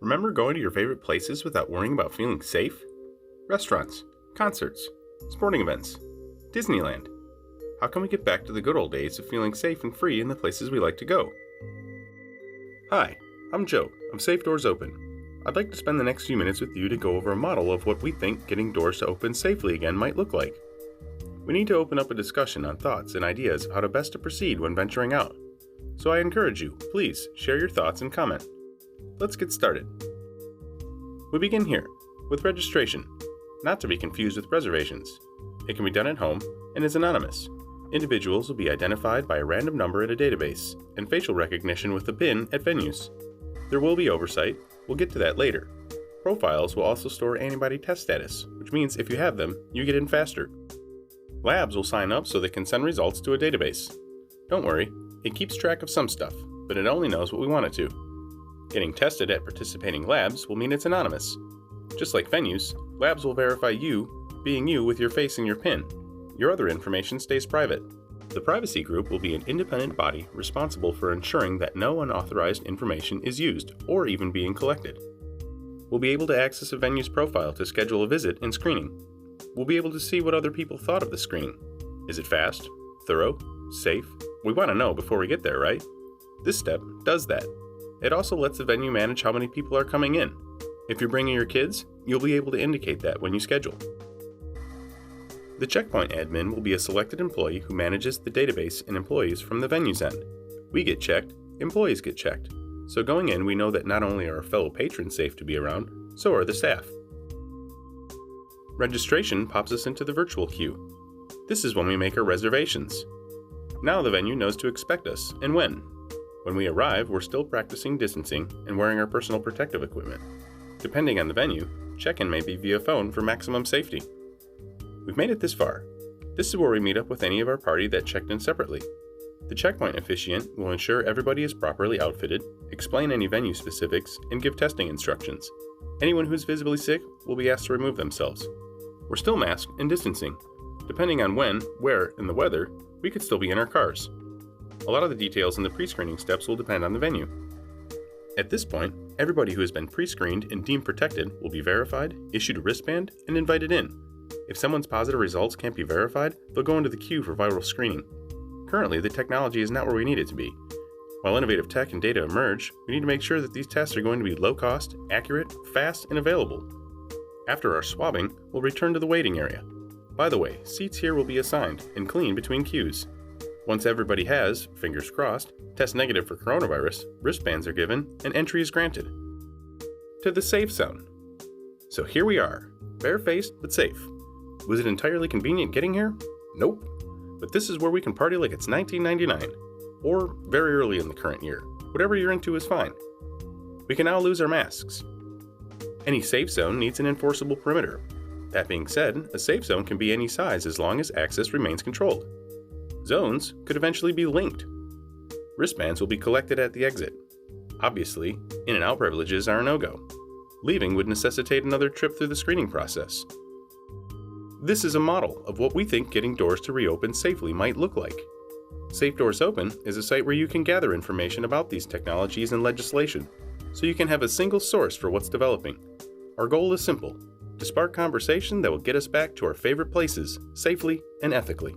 Remember going to your favorite places without worrying about feeling safe? Restaurants, concerts, sporting events, Disneyland. How can we get back to the good old days of feeling safe and free in the places we like to go? Hi, I'm Joe of Safe Doors Open. I'd like to spend the next few minutes with you to go over a model of what we think getting doors to open safely again might look like. We need to open up a discussion on thoughts and ideas of how to best to proceed when venturing out. So I encourage you, please share your thoughts and comment. Let's get started. We begin here with registration, not to be confused with reservations. It can be done at home and is anonymous. Individuals will be identified by a random number in a database and facial recognition with a PIN at venues. There will be oversight. We'll get to that later. Profiles will also store antibody test status, which means if you have them, you get in faster. Labs will sign up so they can send results to a database. Don't worry, it keeps track of some stuff, but it only knows what we want it to. Getting tested at participating labs will mean it's anonymous. Just like venues, labs will verify you being you with your face and your PIN. Your other information stays private. The privacy group will be an independent body responsible for ensuring that no unauthorized information is used or even being collected. We'll be able to access a venue's profile to schedule a visit and screening. We'll be able to see what other people thought of the screening. Is it fast? Thorough? Safe? We want to know before we get there, right? This step does that. It also lets the venue manage how many people are coming in. If you're bringing your kids, you'll be able to indicate that when you schedule. The checkpoint admin will be a selected employee who manages the database and employees from the venue's end. We get checked, employees get checked. So going in, we know that not only are our fellow patrons safe to be around, so are the staff. Registration pops us into the virtual queue. This is when we make our reservations. Now the venue knows to expect us and when. When we arrive, we're still practicing distancing and wearing our personal protective equipment. Depending on the venue, check-in may be via phone for maximum safety. We've made it this far. This is where we meet up with any of our party that checked in separately. The checkpoint officiant will ensure everybody is properly outfitted, explain any venue specifics, and give testing instructions. Anyone who's visibly sick will be asked to remove themselves. We're still masked and distancing. Depending on when, where, and the weather, we could still be in our cars. A lot of the details in the pre-screening steps will depend on the venue. At this point, everybody who has been pre-screened and deemed protected will be verified, issued a wristband, and invited in. If someone's positive results can't be verified, they'll go into the queue for viral screening. Currently, the technology is not where we need it to be. While innovative tech and data emerge, we need to make sure that these tests are going to be low cost, accurate, fast, and available. After our swabbing, we'll return to the waiting area. By the way, seats here will be assigned and cleaned between queues. Once everybody has, fingers crossed, test negative for coronavirus, wristbands are given, and entry is granted. To the safe zone. So here we are, barefaced but safe. Was it entirely convenient getting here? Nope. But this is where we can party like it's 1999. Or very early in the current year. Whatever you're into is fine. We can now lose our masks. Any safe zone needs an enforceable perimeter. That being said, a safe zone can be any size as long as access remains controlled. Zones could eventually be linked. Wristbands will be collected at the exit. Obviously, in and out privileges are a no-go. Leaving would necessitate another trip through the screening process. This is a model of what we think getting doors to reopen safely might look like. Safe Doors Open is a site where you can gather information about these technologies and legislation, so you can have a single source for what's developing. Our goal is simple: to spark conversation that will get us back to our favorite places, safely and ethically.